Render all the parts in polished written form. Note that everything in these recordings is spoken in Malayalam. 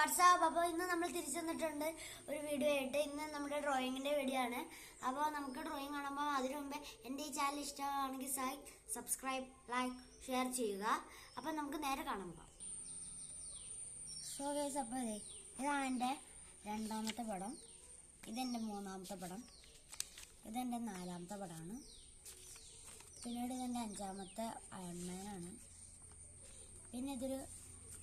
വാട്സാപ്പ്. അപ്പോൾ ഇന്ന് നമ്മൾ തിരിച്ചു വന്നിട്ടുണ്ട് ഒരു വീഡിയോ ആയിട്ട്. ഇന്ന് നമ്മുടെ ഡ്രോയിങ്ങിന്റെ വീഡിയോ ആണ്. അപ്പോൾ നമുക്ക് ഡ്രോയിങ് കാണുമ്പോൾ അതിനു മുമ്പേ എൻ്റെ ഈ ചാനൽ ഇഷ്ടമാണെങ്കിൽ സബ്സ്ക്രൈബ്, ലൈക്ക്, ഷെയർ ചെയ്യുക. അപ്പോൾ നമുക്ക് നേരെ കാണുമ്പോൾ സോ ഗൈസ്, അപ്പോൾ ഇതാണ് എൻ്റെ രണ്ടാമത്തെ പടം, ഇതെൻ്റെ മൂന്നാമത്തെ പടം, ഇതെൻ്റെ നാലാമത്തെ പടമാണ്, പിന്നീട് ഇതെൻ്റെ അഞ്ചാമത്തെ അയൺമാനാണ്, പിന്നെ ഇതൊരു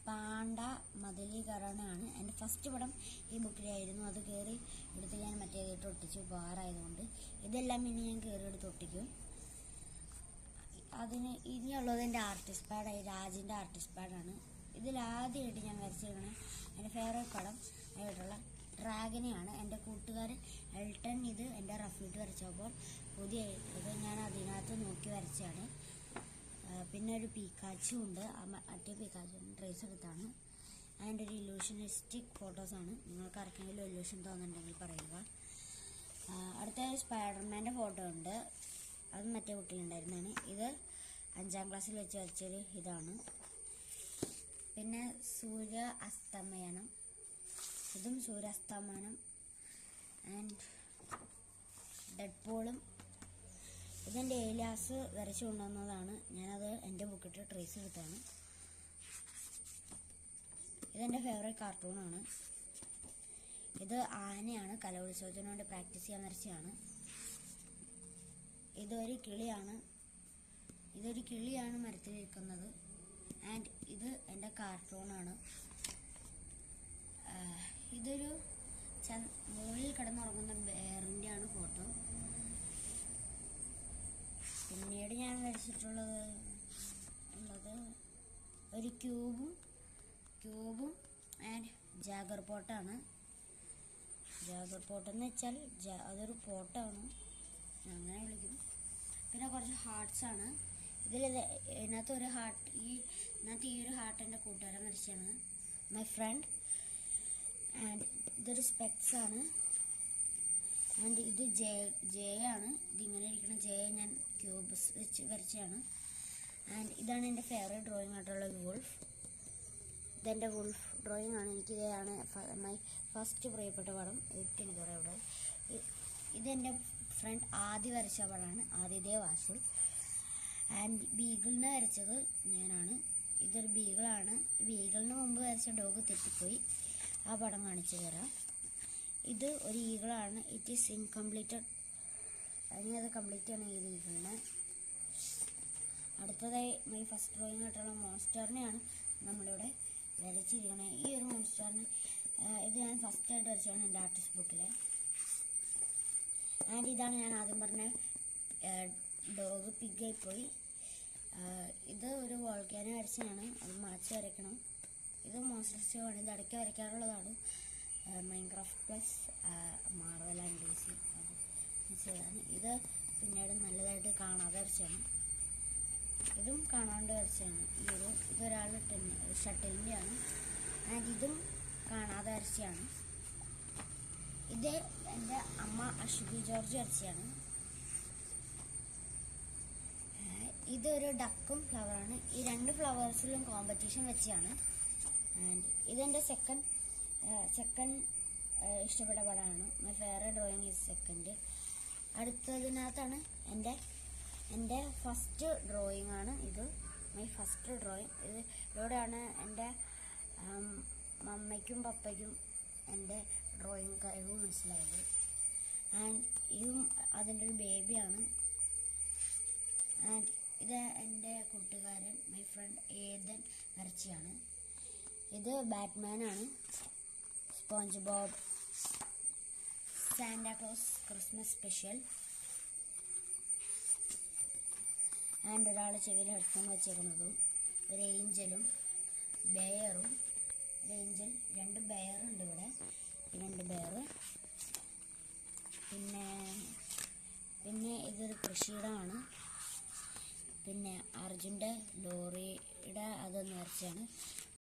പാണ്ട മതിലീകരണമാണ്. എൻ്റെ ഫസ്റ്റ് പടം ഈ ബുക്കിലായിരുന്നു. അത് കയറി എടുത്ത് ഞാൻ മറ്റേതായിട്ട് ഒട്ടിച്ചു ഉപകാരമായതുകൊണ്ട്. ഇതെല്ലാം ഇനി ഞാൻ കയറി എടുത്ത് ഒട്ടിക്കും. അതിന് ഇനിയുള്ളത് എൻ്റെ ആർട്ടിസ്റ്റ് പാഡായി, രാജിൻ്റെ ആർട്ടിസ്റ്റ് പാഡാണ്. ഇതിലാദ്യമായിട്ട് ഞാൻ വരച്ചിരിക്കണേ എൻ്റെ ഫേവറേറ്റ് പടം ആയിട്ടുള്ള ഡ്രാഗനെയാണ്. എൻ്റെ കൂട്ടുകാരൻ എൽട്ടൺ ഇത് എൻ്റെ റഫീട്ട് വരച്ചപ്പോൾ പുതിയ ഇത് ഞാൻ അതിനകത്ത് നോക്കി വരച്ചാണ്. പിന്നെ ഒരു പീക്കാച്ചു ഉണ്ട്, മറ്റേ പീക്കാച്ചു ട്രേസ് എടുത്താണ്. അതിൻ്റെ ഒരു ഇല്യൂഷനിസ്റ്റിക് ഫോട്ടോസാണ്. നിങ്ങൾക്ക് ആർക്കെങ്കിലും ഇല്യൂഷൻ തോന്നുന്നുണ്ടെങ്കിൽ പറയുക. അടുത്ത സ്പൈഡർമാൻ്റെ ഫോട്ടോ ഉണ്ട്, അത് മറ്റേ കുട്ടിയിലുണ്ടായിരുന്നതാണ്. ഇത് 5ാം ക്ലാസ്സിൽ വെച്ച് വരച്ചൊരു ഇതാണ്. പിന്നെ സൂര്യ അസ്തമയനം, ഇതും സൂര്യാസ്തമനം. ആൻഡ് ഡെഡ്പോളും ഇതെൻ്റെ ഏലിയാസ് വരച്ചു കൊണ്ടുവന്നതാണ്. ഞാനത് എൻ്റെ ബുക്കിട്ട് ട്രേസ് എടുത്താണ്. ഇതെൻ്റെ ഫേവറേറ്റ് കാർട്ടൂണാണ്. ഇത് ആനയാണ്, കലോത്സവത്തിന് വേണ്ടി പ്രാക്ടീസ് ചെയ്യാൻ വരച്ചതാണ്. ഇതൊരു കിളിയാണ് മരത്തിലിരിക്കുന്നത്. ആൻഡ് ഇത് എൻ്റെ കാർട്ടൂണാണ്. ഇതൊരു മുകളിൽ കിടന്നുറങ്ങുന്ന ബെയറിൻ്റെയാണ് ഫോട്ടോ. പിന്നീട് ഞാൻ വരച്ചിട്ടുള്ളത് ഒരു ക്യൂബും ആൻഡ് ജാഗർ പോട്ടാണ്. ജാഗർ പോട്ടെന്ന് വെച്ചാൽ അതൊരു പോട്ടാണ്, അങ്ങനെ വിളിക്കും. പിന്നെ കുറച്ച് ഹാർട്ട്സാണ്. ഇതിനകത്ത് ഒരു ഹാർട്ട്, ഇതിനകത്ത് ഈ ഒരു ഹാർട്ട് എൻ്റെ കൂട്ടുകാരൻ വരച്ചാണ്, മൈ ഫ്രണ്ട്. ആൻഡ് ഇതൊരു സ്പെക്സ് ആണ്. ആൻഡ് ഇത് ജെ ആണ്. ഇതിങ്ങനെ ഇരിക്കുന്ന ജെ ഞാൻ ക്യൂബ്സ് വെച്ച് വരച്ചാണ്. ആൻഡ് ഇതാണ് എൻ്റെ ഫേവറേറ്റ് ഡ്രോയിങ് ആയിട്ടുള്ള വുൾഫ്. ഇതെൻ്റെ വുൾഫ് ഡ്രോയിങ് ആണ്. ഇതാണ് മൈ ഫസ്റ്റ് പ്രിയപ്പെട്ട പടം. ഏറ്റവും കുറേ ഇവിടെ. ഇതെൻ്റെ ഫ്രണ്ട് ആദ്യം വരച്ച പടമാണ്, ആദിദേവ് ആശുൽ. ആൻഡ് ബീഗിളിനെ വരച്ചത് ഞാനാണ്. ഇതൊരു ബീഗിളാണ്. ബീഗിളിന് മുമ്പ് വരച്ച ഡോഗ് തെറ്റിപ്പോയി, ആ പടം കാണിച്ചു തരാം. ഇത് ഒരു ഈഗിളാണ്. It is incompleted. ഇനി അത് കംപ്ലീറ്റ് ആണ് ഈ ഈഗിളിന്. അടുത്തതായി മൈ ഫസ്റ്റ് ഡ്രോയിങ് ആയിട്ടുള്ള മോൺസ്റ്ററിനെയാണ് നമ്മളിവിടെ വരച്ചിരിക്കണത്. ഈ ഒരു മോൺസ്റ്ററിന് ഇത് ഞാൻ ഫസ്റ്റായിട്ട് വരച്ചാണ് എൻ്റെ ആർട്ടിസ്റ്റ് ബുക്കിൽ. ആൻഡ് ഇതാണ് ഞാൻ ആദ്യം പറഞ്ഞ ഡോഗ് പിഗായിപ്പോയി. ഇത് ഒരു വോൾക്കാനോ വരച്ചതാണ്, അത് മാച്ച് വരയ്ക്കണം. ഇത് മോൺസ്റ്റർ ആണ്. ഇത് ഇടയ്ക്ക് വരയ്ക്കാറുള്ളതാണ്. Minecraft plus Marvel and DC ചെയ്താണ്. ഇത് പിന്നീട് നല്ലതായിട്ട് കാണാതെ വരച്ചാണ്. ഇതും കാണാണ്ട് വരച്ചാണ്. ഇതൊരാളുടെ ഷട്ടിലിൻ്റെയാണ്. ആൻഡ് ഇതും കാണാതെ വരച്ചാണ്. ഇത് എൻ്റെ അമ്മ അശ്വതി ജോർജ് വരച്ചാണ്. ഇതൊരു ഡക്കും ഫ്ലവറാണ്. ഈ 2 ഫ്ലവേഴ്സിലും കോമ്പറ്റീഷൻ വെച്ചാണ്. ആൻഡ് ഇതെൻ്റെ സെക്കൻഡ് ഇഷ്ടപ്പെട്ട പടമാണ്. My favourite drawing is second. അടുത്തതിനകത്താണ് എൻ്റെ ഫസ്റ്റ് ഡ്രോയിങ് ആണ് ഇത്. മൈ ഫസ്റ്റ് ഡ്രോയിങ് ഇതോടെയാണ് എൻ്റെ മമ്മയ്ക്കും പപ്പയ്ക്കും എൻ്റെ ഡ്രോയിങ് കഴിവ് മനസ്സിലായത്. ആൻഡ് ഇതും അതിൻ്റെ ഒരു ബേബിയാണ്. ആൻഡ് ഇത് എൻ്റെ കൂട്ടുകാരൻ മൈ ഫ്രണ്ട് ഏതൻ വരച്ചയാണ്. ഇത് ബാറ്റ്മാനാണ്. SpongeBob, Santa Claus Christmas special. And ഒരാൾ ചെവിയിൽ ഹെഡ്ഫോൺ വെച്ചേക്കുന്നതും ഒരു ഏഞ്ചലും ബെയറും. ഒരു ഏഞ്ചൽ, 2 ബെയറുണ്ട് ഇവിടെ, 2 ബെയർ. പിന്നെ ഇതൊരു കൃഷിയിടമാണ്. പിന്നെ അർജുൻ്റെ ലോറിയുടെ അതൊന്ന് വരച്ചാണ്.